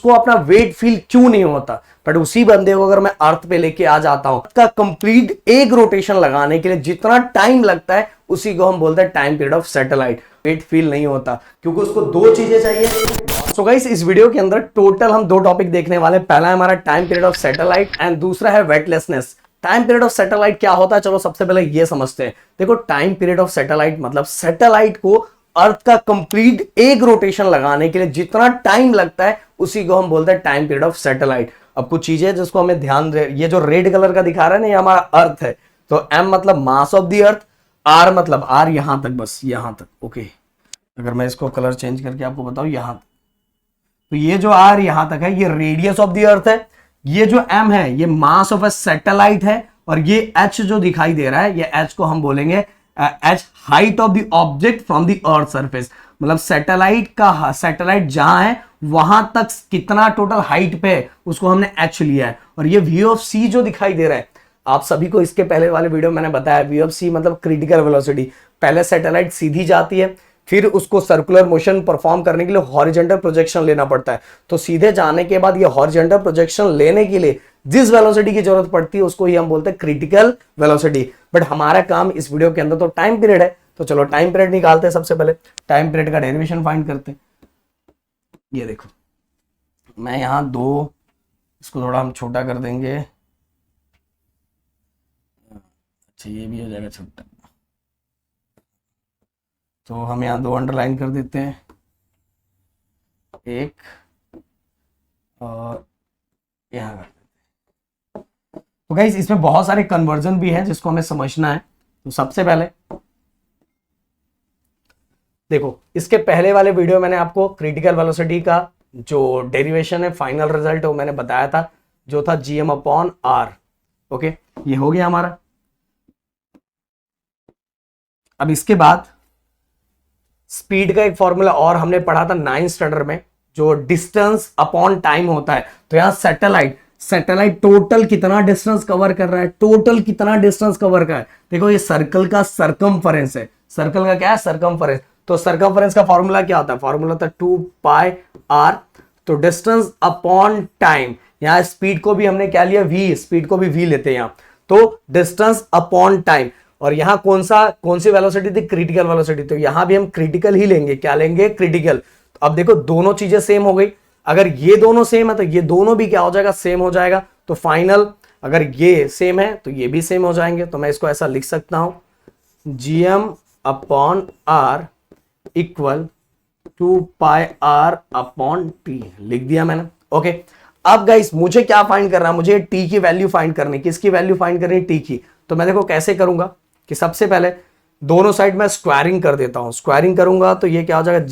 उसको अपना wait feel क्यों नहीं होता। बट उसी बंदे को अगर मैं अर्थ पे लेके आ जाता हूं, का कंप्लीट एक रोटेशन लगाने के लिए जितना टाइम लगता है उसी को हम बोलते हैं time period of satellite. Weight feel नहीं होता क्योंकि उसको दो चीजें चाहिए। सो गाइस, इस वीडियो के अंदर टोटल हम दो टॉपिक देखने वाले। पहला है हमारा time period of satellite and दूसरा है weightlessness. Time period of satellite क्या होता है, चलो सबसे पहले ये समझते हैं। देखो, टाइम पीरियड ऑफ सैटेलाइट मतलब सैटेलाइट को अर्थ का कंप्लीट एक रोटेशन लगाने के लिए जितना टाइम लगता है उसी को हम बोलते हैं टाइम पीरियड ऑफ सैटेलाइट। अब कुछ चीजें जिसको हमें ध्यान दे, ये जो रेड कलर का दिखा रहा है ना, ये हमारा अर्थ है। तो एम मतलब mass of the earth, R मतलब आर यहां तक, बस यहां तक। ओके, अगर मैं इसको कलर चेंज करके आपको बताऊं यहां तक, तो ये जो आर यहां तक है ये रेडियस ऑफ द अर्थ है। ये जो एम है ये मास ऑफ अ सैटेलाइट है। और ये एच जो दिखाई दे रहा है, ये एच को हम बोलेंगे H height of the object from the earth surface. मतलब सैटेलाइट जहां है वहां तक कितना टोटल हाइट पे है उसको हमने एच लिया है। और ये वी ऑफ सी जो दिखाई दे रहा है, आप सभी को इसके पहले वाले वीडियो में मैंने बताया, वी ऑफ सी मतलब क्रिटिकल वेलोसिटी। पहले सैटेलाइट सीधी जाती है, फिर उसको सर्कुलर मोशन परफॉर्म करने के लिए हॉरिजॉन्टल प्रोजेक्शन लेना पड़ता है। तो सीधे जाने के बाद ये हॉरिजॉन्टल प्रोजेक्शन लेने के लिए जिस वेलोसिटी की जरूरत पड़ती है उसको ही हम बोलते हैं क्रिटिकल वेलोसिटी। बट हमारा काम इस वीडियो के अंदर तो टाइम पीरियड है, तो चलो टाइम पीरियड निकालते हैं। सबसे पहले टाइम पीरियड का डेरिवेशन फाइंड करते हैं। ये देखो, मैं यहां दो, इसको थोड़ा हम छोटा कर देंगे। अच्छा, ये भी हो जाएगा छोटा, तो हम यहाँ दो अंडरलाइन कर देते हैं, एक और यहाँ कर देते हैं। तो गाइस, इसमें बहुत सारे कन्वर्जन भी हैं जिसको हमें समझना है। तो सबसे पहले देखो, इसके पहले वाले वीडियो मैंने आपको क्रिटिकल वेलोसिटी का जो डेरिवेशन है, फाइनल रिजल्ट है, वो मैंने बताया था, जो था gm/r। ओके, ये हो गया हमारा। अब इसके बाद स्पीड का एक फॉर्मूला और हमने पढ़ा था 9th स्टैंडर्ड में, जो डिस्टेंस अपॉन टाइम होता है। तो यहां सैटेलाइट टोटल कितना डिस्टेंस कवर कर रहा है, टोटल कितना डिस्टेंस कवर कर रहा है। देखो, ये सर्कल का सरकमफेरेंस है। सर्कल का क्या है, सरकमफेरेंस। तो सरकमफेरेंस का फॉर्मूला क्या होता है, फॉर्मूला था 2πr। तो डिस्टेंस अपॉन टाइम, यहां स्पीड को भी हमने क्या लिया, v, स्पीड को भी v लेते हैं यहां। तो डिस्टेंस अपॉन टाइम, और यहां कौन सी वेलोसिटी थी, क्रिटिकल वेलोसिटी। तो यहां भी हम क्रिटिकल ही लेंगे, क्या लेंगे, क्रिटिकल। तो अब देखो, दोनों चीजें सेम हो गई। अगर ये दोनों सेम है तो ये दोनों भी क्या हो जाएगा, सेम हो जाएगा। तो फाइनल, अगर ये सेम है तो ये भी सेम हो जाएंगे। तो मैं इसको ऐसा लिख सकता हूं, gm/r इक्वल 2πr/t, लिख दिया मैंने। ओके, अब गाइस मुझे क्या फाइंड करना है, मुझे टी की वैल्यू फाइंड करनी। किसकी वैल्यू फाइंड करनी, टी की। तो मैं देखो कैसे करूंगा कि सबसे पहले दोनों साइड में स्क्वायरिंग कर देता हूं। स्क्वायरिंग करूंगा तो ये क्या हो जाएगा,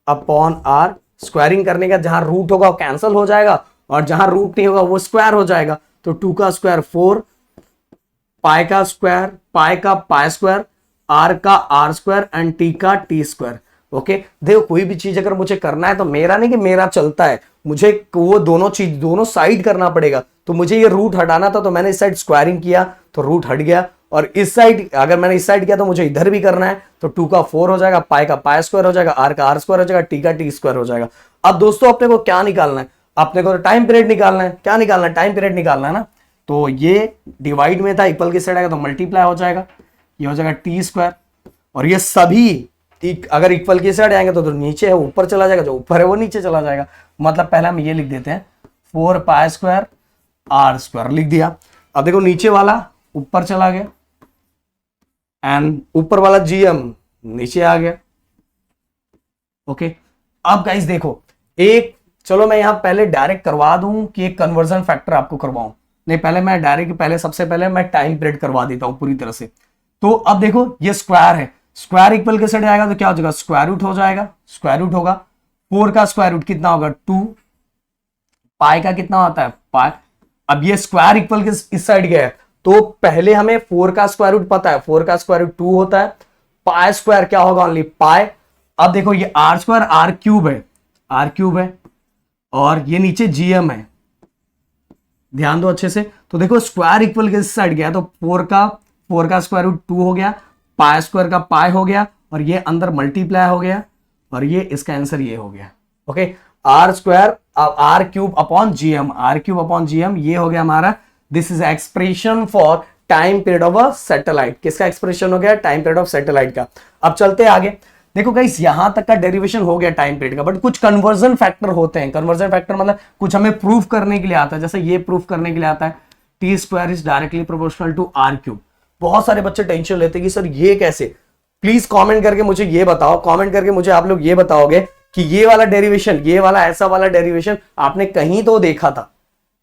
gm/r। स्क्वायरिंग करने का जहां रूट होगा वो कैंसिल हो जाएगा, और जहां रूट नहीं होगा वो स्क्वायर हो जाएगा। तो 2 का स्क्वायर 4, पाई का स्क्वायर पाई का पाई स्क्वायर, आर का आर स्क्वायर एंड टी का टी स्क्वायर। ओके, देखो कोई भी चीज अगर मुझे करना है तो मेरा नहीं कि मेरा चलता है, मुझे वो दोनों साइड करना पड़ेगा। तो मुझे ये रूट हटाना था, तो मैंने इस साइड स्क्वायरिंग किया तो रूट हट गया। और इस साइड अगर मैंने इस साइड किया तो मुझे इधर भी करना है। तो 2 का 4 हो जाएगा, पाई का पाई स्क्वायर हो जाएगा, आर का आर स्क्वायर हो जाएगा, टी का टी स्क्वायर हो जाएगा। अब दोस्तों अपने को क्या निकालना है, अपने को टाइम पीरियड निकालना है। क्या निकालना है, टाइम पीरियड निकालना है ना। तो ये डिवाइड में था, इक्वल की साइड आएगा तो मल्टीप्लाई हो जाएगा, ये हो जाएगा टी स्क्वायर। और ये सभी अगर इक्वल की साइड आएंगे तो नीचे है ऊपर चला जाएगा, जो ऊपर है वो नीचे चला जाएगा। मतलब पहले हम ये लिख देते हैं 4 पाई स्क्वायर आर स्क्वायर, लिख दिया। अब देखो नीचे वाला ऊपर चला गया एंड ऊपर वाला gm नीचे आ गया। ओके, अब गाइस देखो, एक चलो मैं यहां पहले डायरेक्ट करवा दूं कि एक कन्वर्जन फैक्टर आपको करवाऊं। नहीं, पहले सबसे पहले मैं टाइम पीरियड करवा देता हूं पूरी तरह से। तो अब देखो, ये स्क्वायर है, स्क्वायर इक्वल के साइड आएगा तो क्या हो जाएगा, स्क्वायर रूट हो जाएगा। स्क्वायर रूट होगा, 4 का स्क्वायर रूट कितना होगा, 2। पाई का कितना होता है, पाई। अब ये स्क्वायर इक्वल के इस साइड गया है, तो पहले हमें 4 का स्क्वायर रूट पता है, 4 का स्क्वायर रूट 2 होता है। पाई स्क्वायर क्या होगा, ओनली पाई। अब देखो, ये आर स्क्वायर आर क्यूब है, और ये नीचे gm है, ध्यान दो अच्छे से। तो देखो, स्क्वायर इक्वल के इस साइड गया तो 4 का स्क्वायर रूट 2 हो गया, पाई स्क्वायर का पाई हो गया, और ये अंदर मल्टीप्लाई हो गया, और ये इसका आंसर ये हो गया। Okay, R square R cube upon GM, R cube upon GM, ये हो गया हमारा, this is expression for time period of a satellite. किसका एक्सप्रेशन हो गया? टाइम पीरियड ऑफ सैटेलाइट का। अब चलते हैं आगे। देखो गाइस यहां तक का डेरिवेशन हो गया टाइम पीरियड का, बट कुछ कन्वर्जन फैक्टर होते हैं। कन्वर्जन फैक्टर मतलब कुछ हमें प्रूफ करने के लिए आता है, जैसे ये प्रूफ करने के लिए आता है T square is directly proportional to R cube. बहुत सारे बच्चे टेंशन लेते हैं कि सर ये कैसे। प्लीज कमेंट करके मुझे ये बताओ, कमेंट करके मुझे आप लोग ये बताओगे कि ये वाला डेरिवेशन, ये वाला ऐसा वाला डेरिवेशन आपने कहीं तो देखा था,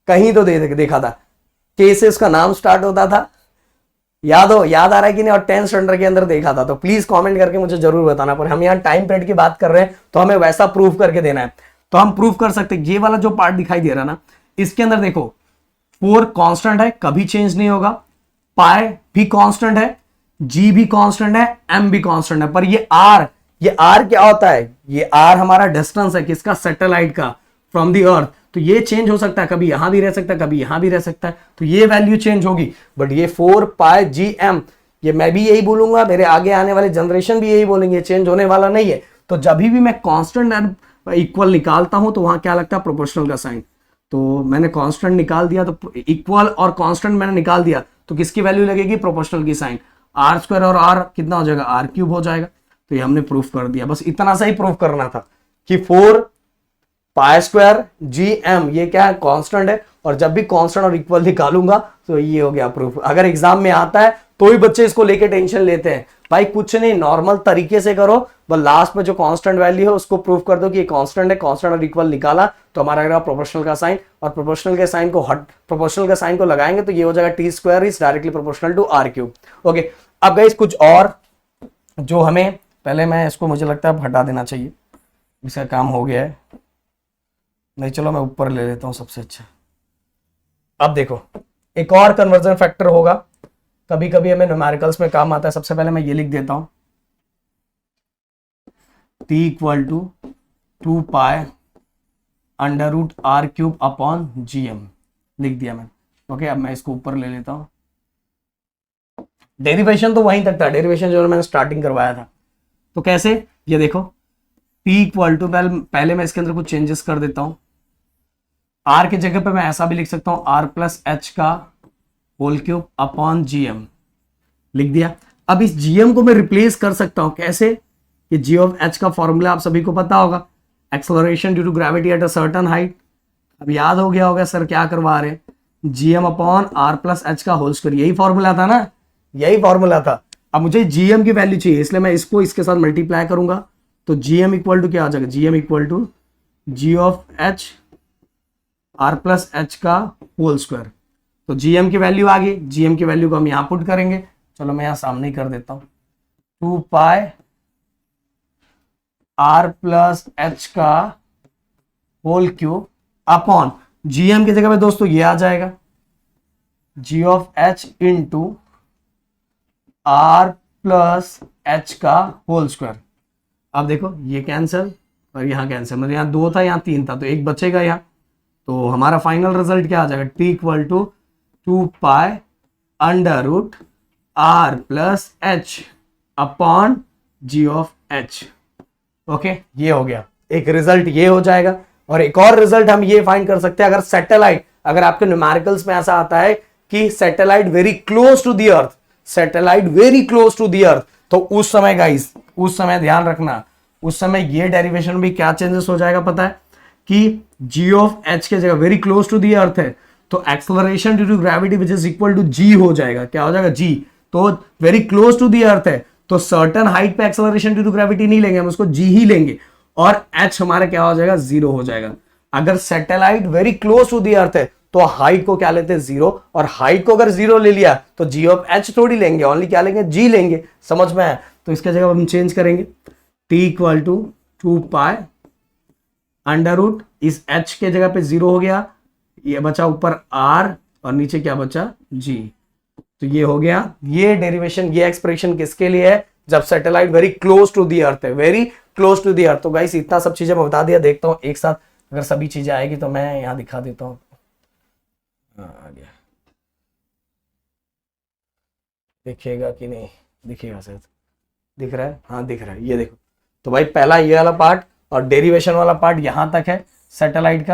कहीं तो देखा था। केसेस का नाम स्टार्ट होता था, याद आ रहा है कि नहीं, और 10th स्टैंडर्ड के अंदर देखा था। तो प्लीज कमेंट करके मुझे जरूर बताना। पर हम यहाँ टाइम पीरियड की बात कर रहे हैं तो हमें वैसा प्रूफ करके देना है। तो हम प्रूफ कर सकते हैं, ये वाला जो पार्ट दिखाई दे रहा ना, इसके अंदर देखो 4 कांस्टेंट है, कभी चेंज नहीं होगा, पाई भी कांस्टेंट है, जी भी कांस्टेंट है, एम भी कांस्टेंट है। पर ये आर क्या होता है? ये आर हमारा डिस्टेंस है किसका? सैटेलाइट का, फ्रॉम दी अर्थ। तो ये चेंज हो सकता है, कभी यहां भी रह सकता है, कभी यहां भी रह सकता है, तो ये वैल्यू चेंज होगी। बट ये 4 पाई जी एम, ये मैं भी यही बोलूंगा, मेरे आगे आने वाले जनरेशन भी यही बोलेंगे, चेंज होने वाला नहीं है। तो जब भी मैं कांस्टेंट एंड इक्वल निकालता हूं तो वहां क्या लगता है? प्रोपोर्शनल का साइन। तो मैंने कांस्टेंट निकाल दिया, तो इक्वल और कांस्टेंट मैंने निकाल दिया, तो किसकी वैल्यू लगेगी? प्रोपोर्शनल की साइन। आर स्क्वायर और आर कितना हो जाएगा? आर क्यूब हो जाएगा। तो ये हमने प्रूफ कर दिया। बस इतना सा ही प्रूफ करना था कि 4 पाई स्क्वायर जी एम ये क्या है? कांस्टेंट है। और जब भी कांस्टेंट और इक्वल निकालूंगा तो ये हो गया प्रूफ। अगर एग्जाम में आता है तो ही बच्चे इसको लेके टेंशन लेते हैं। भाई कुछ नहीं, नॉर्मल तरीके से करो, बस लास्ट में जो कांस्टेंट वैल्यू है उसको प्रूफ कर दो कि ये कांस्टेंट है, कांस्टेंट और इक्वल निकाला तो हमारा आएगा प्रोपोर्शनल का साइन। और प्रोपोर्शनल के साइन को प्रोपोर्शनल का साइन को लगाएंगे तो ये हो जाएगा T square is directly proportional to R cube. Okay, अब गाइस कुछ और जो हमें, पहले मैं इसको मुझे लगता है हटा देना चाहिए, इसका काम हो गया है। नहीं चलो मैं ऊपर ले लेता हूं, सबसे अच्छा। अब देखो एक और कन्वर्जन फैक्टर होगा, कभी कभी हमें न्यूमेरिकल्स में काम आता है। सबसे पहले मैं ये लिख देता हूं, T equal to 2 pi under root R cube upon G M, लिख दिया मैंने। ओके, अब मैं इसको ऊपर ले लेता हूं। डेरिवेशन तो वहीं तक था, डेरिवेशन जो मैंने स्टार्टिंग करवाया था। तो कैसे? ये देखो टी इक्वल टू, पहले मैं इसके अंदर कुछ चेंजेस कर देता हूं। आर की जगह पे मैं ऐसा भी लिख सकता हूं, आर प्लस एच का होल क्यूब अपॉन जीएम, लिख दिया। अब इस जीएम को मैं रिप्लेस कर सकता हूं, कैसे? ये जी ऑफ एच का फॉर्मूला आप सभी को पता होगा, acceleration due to gravity at a certain height. अब याद हो गया होगा सर क्या करवा रहे हैं, GM upon R plus H का होल स्क्वायर, यही फॉर्मूला था ना, यही फॉर्मूला था। अब मुझे जीएम की वैल्यू चाहिए, इसलिए मैं इसको इसके साथ मल्टीप्लाई करूंगा। तो जीएम इक्वल टू क्या आ जाएगा? GM equal to G of H R plus H का होल स्क्वायर। तो जीएम की वैल्यू आ गई, जीएम की वैल्यू को हम यहां पुट करेंगे। चलो मैं यहां सामने ही कर देता हूं, 2 पाई आर प्लस एच का होल क्यूब अपॉन जीएम की जगह पे दोस्तों ये आ जाएगा, g of h into r plus H का होल स्क्वायर। अब देखो ये कैंसिल और यहां कैंसिल, मतलब यहां 2 था, यहां 3 था, तो एक बचेगा यहां। तो हमारा फाइनल रिजल्ट क्या आ जाएगा? T equal to 2 pi under root R plus H upon G of H. Okay, ये हो गया एक रिजल्ट, ये हो जाएगा। और एक और रिजल्ट हम ये फाइंड कर सकते हैं, अगर सैटेलाइट, अगर आपके न्यूमेरिकल्स में ऐसा आता है कि satellite very close to the earth, satellite very close to the earth, तो उस समय गाइस, उस समय ध्यान रखना, उस समय ये डेरिवेशन में क्या चेंजेस हो जाएगा पता है? कि जी ऑफ एच के जगह very close to the earth है, तो acceleration due to gravity which is equal to g हो जाएगा। क्या हो जाएगा? जी। तो very close to the earth है तो सर्टेन हाइट पे एक्सेलरेशन ड्यू टू ग्रेविटी नहीं लेंगे, हम उसको जी ही लेंगे, और एच हमारा क्या हो जाएगा? 0 हो जाएगा। अगर satellite very close to the earth है तो हाइट को क्या लेते हैं? 0, और हाइट को अगर 0 ले लिया तो जी ऑफ एच थोड़ी लेंगे, ओनली क्या लेंगे? जी लेंगे। समझ में आया? तो इसके जगह हम चेंज करेंगे, T equal to 2 pi under root, इस एच के जगह पे 0 हो गया, ये बचा ऊपर आर और नीचे क्या बचा? जी। तो ये हो गया, ये डेरिवेशन, ये एक्सप्रेशन किसके लिए है? जब satellite very close to the earth है, very close to the earth. तो गाइस इतना सब चीजें मैं बता दिया, देखता हूं एक साथ अगर सभी चीजें आएगी तो मैं यहां दिखा देता हूं। आ गया, दिखेगा कि नहीं? दिखेगा शायद, दिख रहा है, हाँ दिख रहा है, ये देखो। तो भाई पहला ये वाला पार्ट और डेरिवेशन वाला पार्ट यहां तक है सैटेलाइट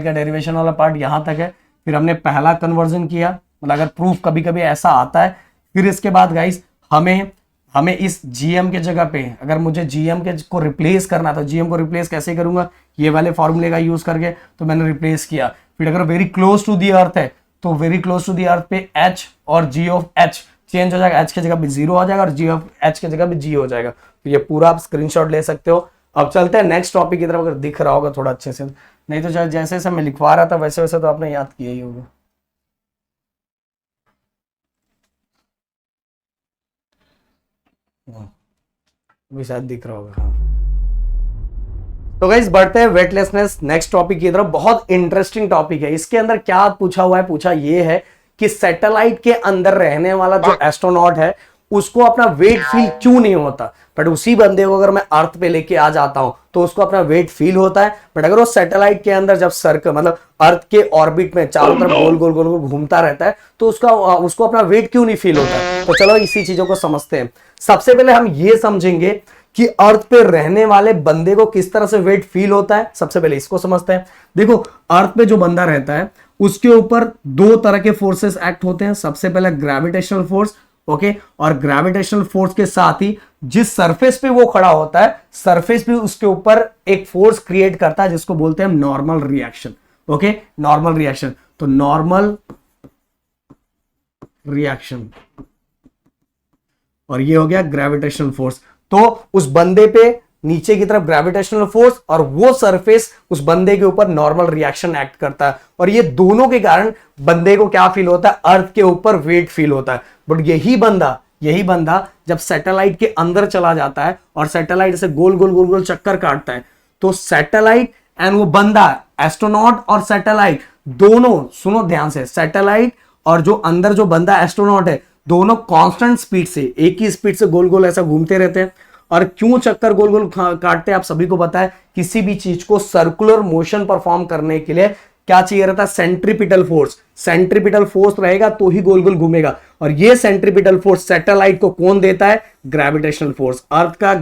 का डेरिवेशन वाला पार्ट यहां तक है। फिर हमने पहला कन्वर्जन किया, मतलब अगर प्रूफ कभी कभी ऐसा आता है, फिर इसके बाद गाइस हमें इस जीएम के जगह पे, अगर मुझे जीएम के को रिप्लेस करना तो जीएम को रिप्लेस कैसे करूंगा, ये वाले फॉर्मूले का यूज करके, तो मैंने रिप्लेस किया। फिर अगर very close to the earth है तो वेरी क्लोज टू दी अर्थ पे एच और जी ऑफ एच चेंज हो जाएगा, एच की जगह भी 0 हो जाएगा और जी ऑफ एच की जगह भी जी हो जाएगा। तो ये पूरा आप स्क्रीनशॉट ले सकते हो। अब चलते हैं नेक्स्ट टॉपिक की तरफ, अगर दिख रहा होगा थोड़ा अच्छे से, नहीं तो जैसे जैसे मैं लिखवा रहा था वैसे वैसे तो आपने याद किया ही होगा। भी शायद दिख रहा होगा, हाँ। तो गाइस बढ़ते हैं वेटलेसनेस नेक्स्ट टॉपिक की तरफ। बहुत इंटरेस्टिंग टॉपिक है। इसके अंदर क्या पूछा हुआ है, पूछा ये है कि सैटेलाइट के अंदर रहने वाला जो एस्ट्रोनॉट है उसको अपना वेट फील क्यों नहीं होता, बट उसी बंदे को अगर मैं अर्थ पे लेके आ जाता हूं तो उसको अपना वेट फील होता है। बट अगर वो सैटेलाइट के अंदर जब सर्कल मतलब अर्थ के ऑर्बिट में चारों तरफ गोल गोल गोल गोल घूमता रहता है तो उसको अपना वेट क्यों नहीं फील होता है। तो चलो इसी चीजों को समझते हैं। सबसे पहले हम ये समझेंगे कि अर्थ पे रहने वाले बंदे को किस तरह से वेट फील होता है। सबसे पहले इसको समझते हैं। देखो, अर्थ पे जो बंदा रहता है उसके ऊपर दो तरह के फोर्सेस एक्ट होते हैं। सबसे पहले ग्रेविटेशनल फोर्स, ओके, और ग्रेविटेशनल फोर्स के साथ ही जिस सरफेस पे वो खड़ा होता है सरफेस भी उसके ऊपर एक फोर्स क्रिएट करता है जिसको बोलते हैं normal reaction. Okay, normal reaction. तो नॉर्मल रिएक्शन और ये हो गया ग्रेविटेशनल फोर्स। तो उस बंदे पे नीचे की तरफ ग्रेविटेशनल फोर्स और वो सरफेस उस बंदे के ऊपर नॉर्मल रिएक्शन एक्ट करता है, और ये दोनों के कारण बंदे को क्या फील होता है, अर्थ के ऊपर वेट फील होता है। बट यही बंदा जब सैटेलाइट के अंदर चला जाता है और सैटेलाइट से गोल गोल गोल गोल चक्कर काटता है तो सैटेलाइट एंड वो बंदा, एस्ट्रोनॉट और सैटेलाइट दोनों, सुनो ध्यान से, सैटेलाइट और जो अंदर जो बंदा एस्ट्रोनॉट है दोनों कांस्टेंट स्पीड से, एक ही स्पीड से गोल गोल ऐसा घूमते रहते हैं। और क्यों चक्कर गोल गोल काटते हैं आप सभी को पता है। किसी भी चीज को सर्कुलर मोशन परफॉर्म करने के लिए क्या चाहिए रहता है, सेंट्रीपिटल फोर्स। सेंट्रीपिटल फोर्स रहेगा तो ही गोल गोल घूमेगा, और ये सेंट्रीपिटल फोर्स सैटेलाइट को कौन देता है, ग्रेविटेशनल फोर्स। अर्थ का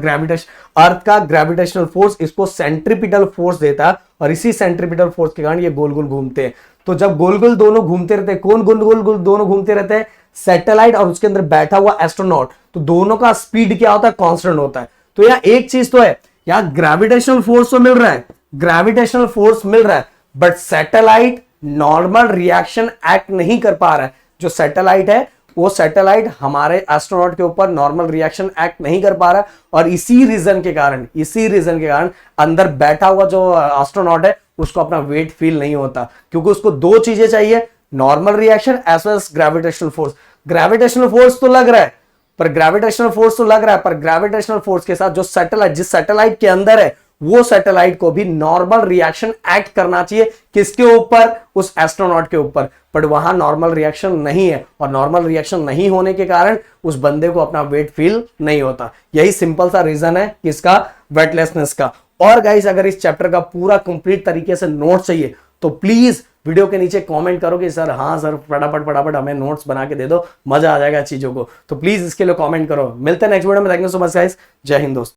ग्रेविटेशनल फोर्स इसको सेंट्रीपिटल फोर्स देता है, और इसी सेंट्रीपिटल फोर्स के कारण ये गोल गोल घूमते हैं। तो जब गोल गोल दोनों घूमते रहते हैं, कौन गोल गोल दोनों घूमते रहते हैं, सैटेलाइट और उसके अंदर बैठा हुआ एस्ट्रोनॉट, तो दोनों का स्पीड क्या होता है, कांस्टेंट होता है। तो यहां एक चीज तो है, यहां ग्रेविटेशनल फोर्स तो मिल रहा है, but satellite normal reaction act नहीं कर पा रहा है। जो सैटेलाइट है वो सैटेलाइट हमारे एस्ट्रोनॉट के ऊपर नॉर्मल रिएक्शन एक्ट नहीं कर पा रहा है, और इसी रीजन के कारण अंदर बैठा हुआ जो एस्ट्रोनॉट है उसको अपना वेट फील नहीं होता, क्योंकि उसको दो चीजें चाहिए, normal reaction as well as gravitational force. Gravitational force तो लग रहा है पर ग्रेविटेशनल फोर्स के साथ जो सैटेलाइट, जिस सैटेलाइट के अंदर है वो सैटेलाइट को भी नॉर्मल रिएक्शन एक्ट करना चाहिए, किसके ऊपर, उस एस्ट्रोनॉट के ऊपर। बट वहां नॉर्मल रिएक्शन नहीं है, और नॉर्मल रिएक्शन नहीं होने के कारण उस बंदे को अपना वेट फील नहीं होता। यही सिंपल सा रीजन है किसका, वेटलेसनेस का। और गाइस, अगर इस चैप्टर का पूरा कंप्लीट तरीके से नोट चाहिए तो प्लीज वीडियो के नीचे कमेंट करो कि सर हाँ सर फटाफट हमें नोट्स बना के दे दो, मजा आ जाएगा चीजों को। तो प्लीज इसके लिए कमेंट करो। मिलते हैं नेक्स्ट वीडियो में। Thank you so much guys, जय हिंद दोस्तों।